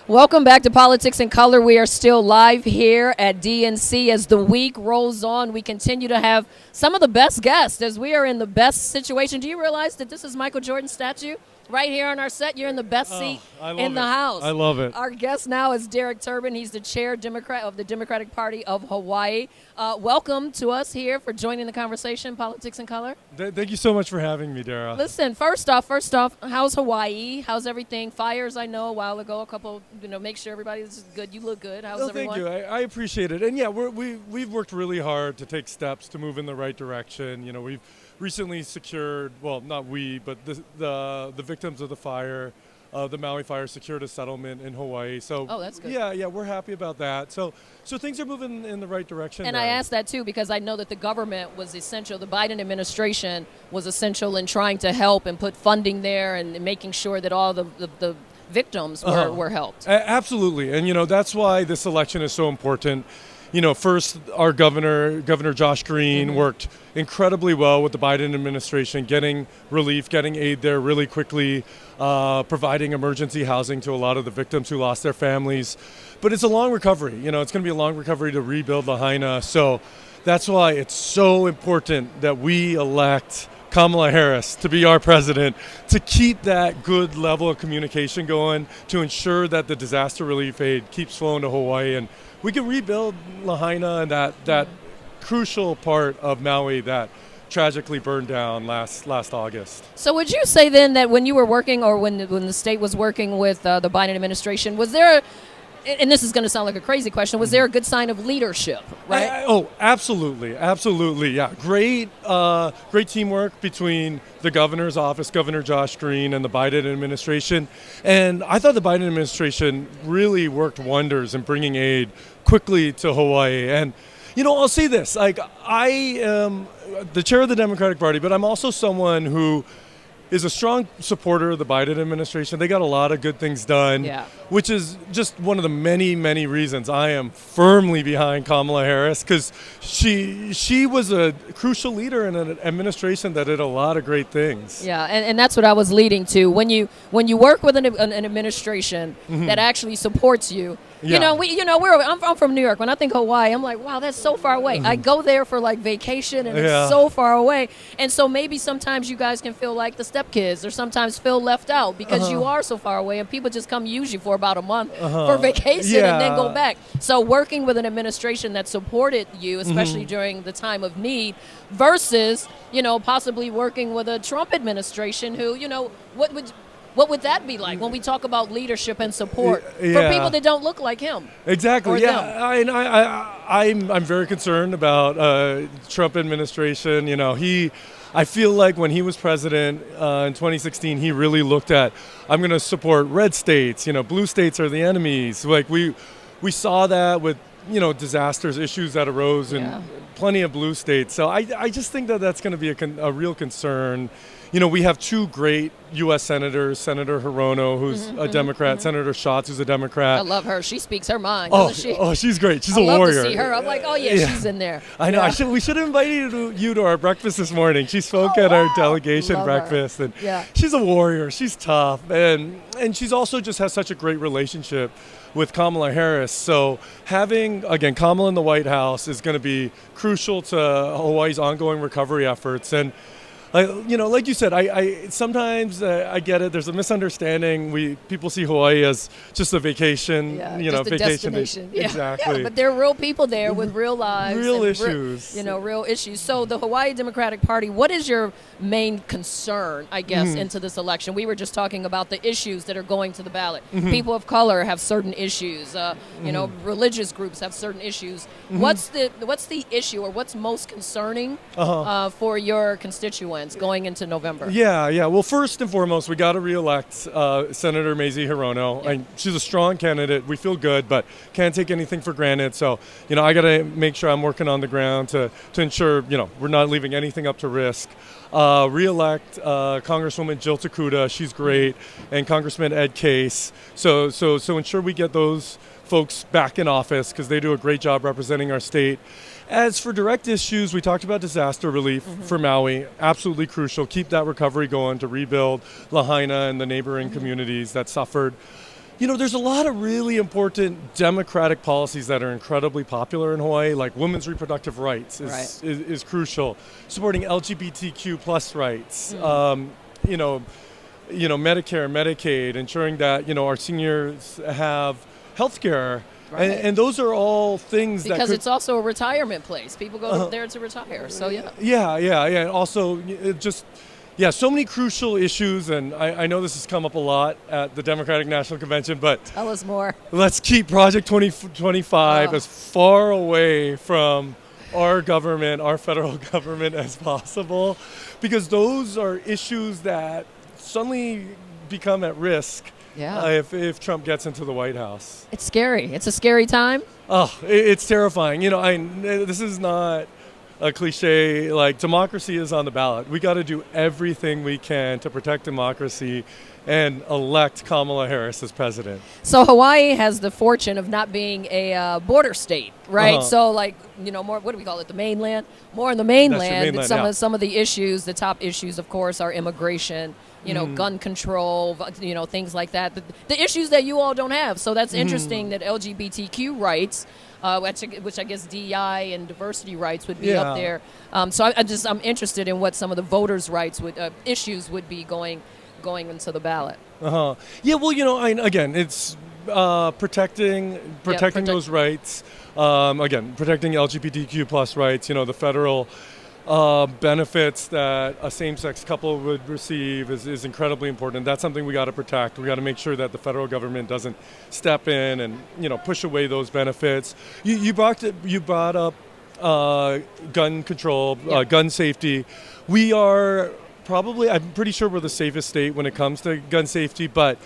Welcome back to Politics in Color. We are still live here at DNC. As the week rolls on, we continue to have some of the best guests as we are in the best situation. Do you realize that this is Michael Jordan's statue? Right here on our set, you're in the best seat in the House. I love it. Our guest now is Derek Turbin. He's the chair Democrat of the Democratic Party of Hawaii. Welcome to us here for joining the conversation, Politics in Color. Thank you so much for having me, Dara. Listen, first off, how's Hawaii? How's everything? Fires, I know, a while ago, a couple, make sure everybody's good. You look good. How's everyone? Thank you. I appreciate it. And yeah, we've worked really hard to take steps to move in the right direction. We've recently secured, well, not we, but the victims of the fire, the Maui fire, secured a settlement in Hawaii. So that's good. Yeah, we're happy about that. So things are moving in the right direction. And there. I asked that too because I know that the government was essential. The Biden administration was essential in trying to help and put funding there and making sure that all the victims were helped. Absolutely, and that's why this election is so important. First, our Governor Josh Green worked incredibly well with the Biden administration, getting relief, getting aid there really quickly, providing emergency housing to a lot of the victims who lost their families. But it's a long recovery. It's going to be a long recovery to rebuild Lahaina. So that's why it's so important that we elect Kamala Harris to be our president, to keep that good level of communication going, to ensure that the disaster relief aid keeps flowing to Hawaii, and we can rebuild Lahaina and that crucial part of Maui that tragically burned down last August. So would you say then that when you were working, or when the state was working with the Biden administration, was there and this is going to sound like a crazy question, was there a good sign of leadership, right? Absolutely. Yeah. Great teamwork between the governor's office, Governor Josh Green, and the Biden administration. And I thought the Biden administration really worked wonders in bringing aid quickly to Hawaii. And, I'll say this, I am the chair of the Democratic Party, but I'm also someone who is a strong supporter of the Biden administration. They got a lot of good things done, which is just one of the many, many reasons I am firmly behind Kamala Harris, because she was a crucial leader in an administration that did a lot of great things. Yeah, and that's what I was leading to. When you work with an administration that actually supports you, I'm from New York. When I think Hawaii, I'm like, wow, that's so far away. I go there for vacation, and it's so far away. And so maybe sometimes you guys can feel like the stepkids, or sometimes feel left out because you are so far away, and people just come use you for about a month for vacation and then go back. So working with an administration that supported you, especially during the time of need, versus possibly working with a Trump administration who, what would that be like when we talk about leadership and support for people that don't look like him? Exactly. I'm very concerned about Trump administration. I feel like when he was president in 2016, he really looked at, I'm going to support red states. Blue states are the enemies. We saw that with disasters, issues that arose in plenty of blue states. So I just think that that's going to be a real concern. We have two great U.S. senators, Senator Hirono, who's a Democrat, Senator Schatz, who's a Democrat. I love her. She speaks her mind, doesn't she? Oh, she's great. She's a warrior. I love to see her. I'm like, she's in there. I know. We should have invited you to our breakfast this morning. She spoke at our delegation breakfast. And she's a warrior. She's tough. And she's also just has such a great relationship with Kamala Harris. So having, again, Kamala in the White House is going to be crucial to Hawaii's ongoing recovery efforts. And like you said, I sometimes I get it. There's a misunderstanding. People see Hawaii as just a vacation, just a vacation destination. Exactly. But there are real people there with real lives, real issues. Real issues. So the Hawaii Democratic Party, what is your main concern, I guess, into this election? We were just talking about the issues that are going to the ballot. People of color have certain issues. Religious groups have certain issues. What's the issue, or what's most concerning for your constituents going into November? Well, first and foremost, we got to reelect Senator Mazie Hirono. She's a strong candidate. We feel good, but can't take anything for granted. So, I got to make sure I'm working on the ground to ensure, we're not leaving anything up to risk. Reelect Congresswoman Jill Takuda. She's great. And Congressman Ed Case. So ensure we get those folks back in office, because they do a great job representing our state. As for direct issues, we talked about disaster relief for Maui. Absolutely crucial. Keep that recovery going to rebuild Lahaina and the neighboring communities that suffered. There's a lot of really important democratic policies that are incredibly popular in Hawaii, like women's reproductive rights is crucial. Supporting LGBTQ plus rights, Medicare, Medicaid, ensuring that, our seniors have health care. Right. And those are all things because it's also a retirement place. People go there to retire. So, yeah. Yeah. And also, so many crucial issues. And I know this has come up a lot at the Democratic National Convention, but tell us more. Let's keep Project 2025 as far away from our government, our federal government, as possible, because those are issues that suddenly become at risk. Yeah. If Trump gets into the White House. It's scary. It's a scary time. Oh, it's terrifying. This is not a cliche. Like, democracy is on the ballot. We got to do everything we can to protect democracy and elect Kamala Harris as president. So Hawaii has the fortune of not being a border state, right? So, more, what do we call it, the mainland? More in the mainland. Some of the issues, the top issues, of course, are immigration, gun control, things like that. The issues that you all don't have. So that's interesting that LGBTQ rights, which I guess DEI and diversity rights would be up there. So I'm interested in what some of the voters' rights issues would be going into the ballot. Yeah, well, again, it's protecting those rights. Again, protecting LGBTQ plus rights. The federal benefits that a same-sex couple would receive is incredibly important. That's something we got to protect. We got to make sure that the federal government doesn't step in and push away those benefits. You brought up gun control, gun safety. We are probably, I'm pretty sure we're the safest state when it comes to gun safety, but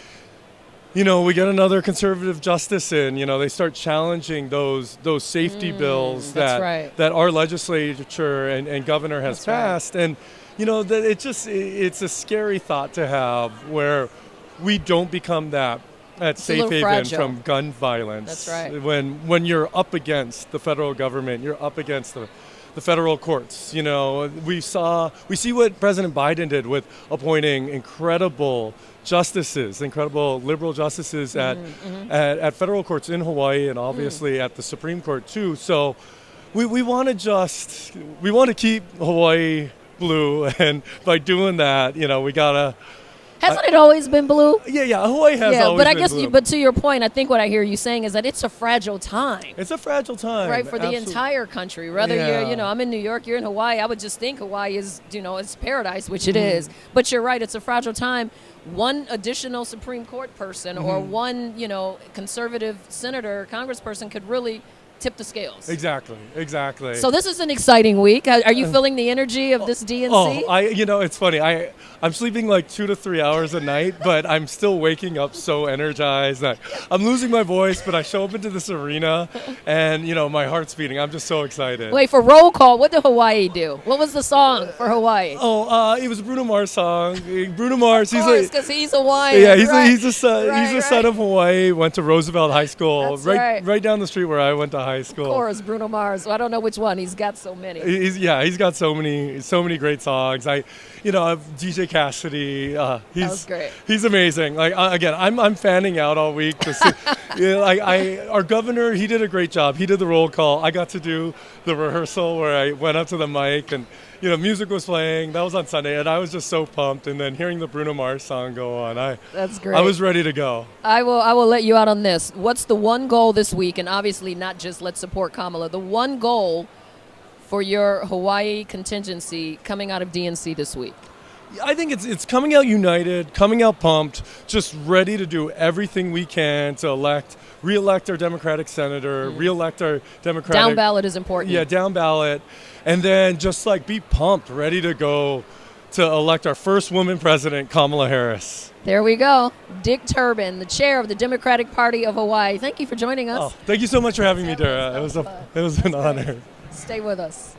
we get another conservative justice in, they start challenging those safety bills that our legislature and governor has passed. And, that it's a scary thought to have where we don't become that safe haven from gun violence. That's right. When you're up against the federal government, you're up against the federal courts. We see what President Biden did with appointing incredible liberal justices at federal courts in Hawaii and obviously at the Supreme Court too. So we want to keep Hawaii blue, and by doing that, we gotta. Hasn't it always been blue? Yeah, Hawaii has always been blue. But to your point, I think what I hear you saying is that it's a fragile time. It's a fragile time. Right, for the entire country. Whether you're, I'm in New York, you're in Hawaii, I would just think Hawaii is, it's paradise, which it is. But you're right, it's a fragile time. One additional Supreme Court person or one, conservative senator, congressperson could really tip the scales. Exactly. So this is an exciting week. Are you feeling the energy of this DNC? It's funny. I'm sleeping like 2 to 3 hours a night, but I'm still waking up so energized that I'm losing my voice, but I show up into this arena and, my heart's beating. I'm just so excited. Wait, for roll call, what did Hawaii do? What was the song for Hawaii? It was a Bruno Mars song. Bruno Mars, because he's Hawaiian. Yeah, he's a son of Hawaii, went to Roosevelt High School, right down the street where I went to high school. Of course, Bruno Mars. Well, I don't know which one. He's got so many. He's got so many great songs. DJ Cassidy. That was great. He's amazing. Again, I'm fanning out all week to see. Our governor, he did a great job. He did the roll call. I got to do the rehearsal where I went up to the mic and music was playing. That was on Sunday, and I was just so pumped. And then hearing the Bruno Mars song go on, that's great. I was ready to go. I will let you out on this. What's the one goal this week? And obviously not just let's support Kamala. The one goal for your Hawaii contingency coming out of DNC this week. I think it's coming out united, coming out pumped, just ready to do everything we can to re-elect our Democratic senator, re-elect our Democratic... Down ballot is important. Yeah, down ballot. And then just be pumped, ready to go to elect our first woman president, Kamala Harris. There we go. Dick Turbin, the chair of the Democratic Party of Hawaii. Thank you for joining us. Thank you so much for having me, Dara. It was an honor. Stay with us.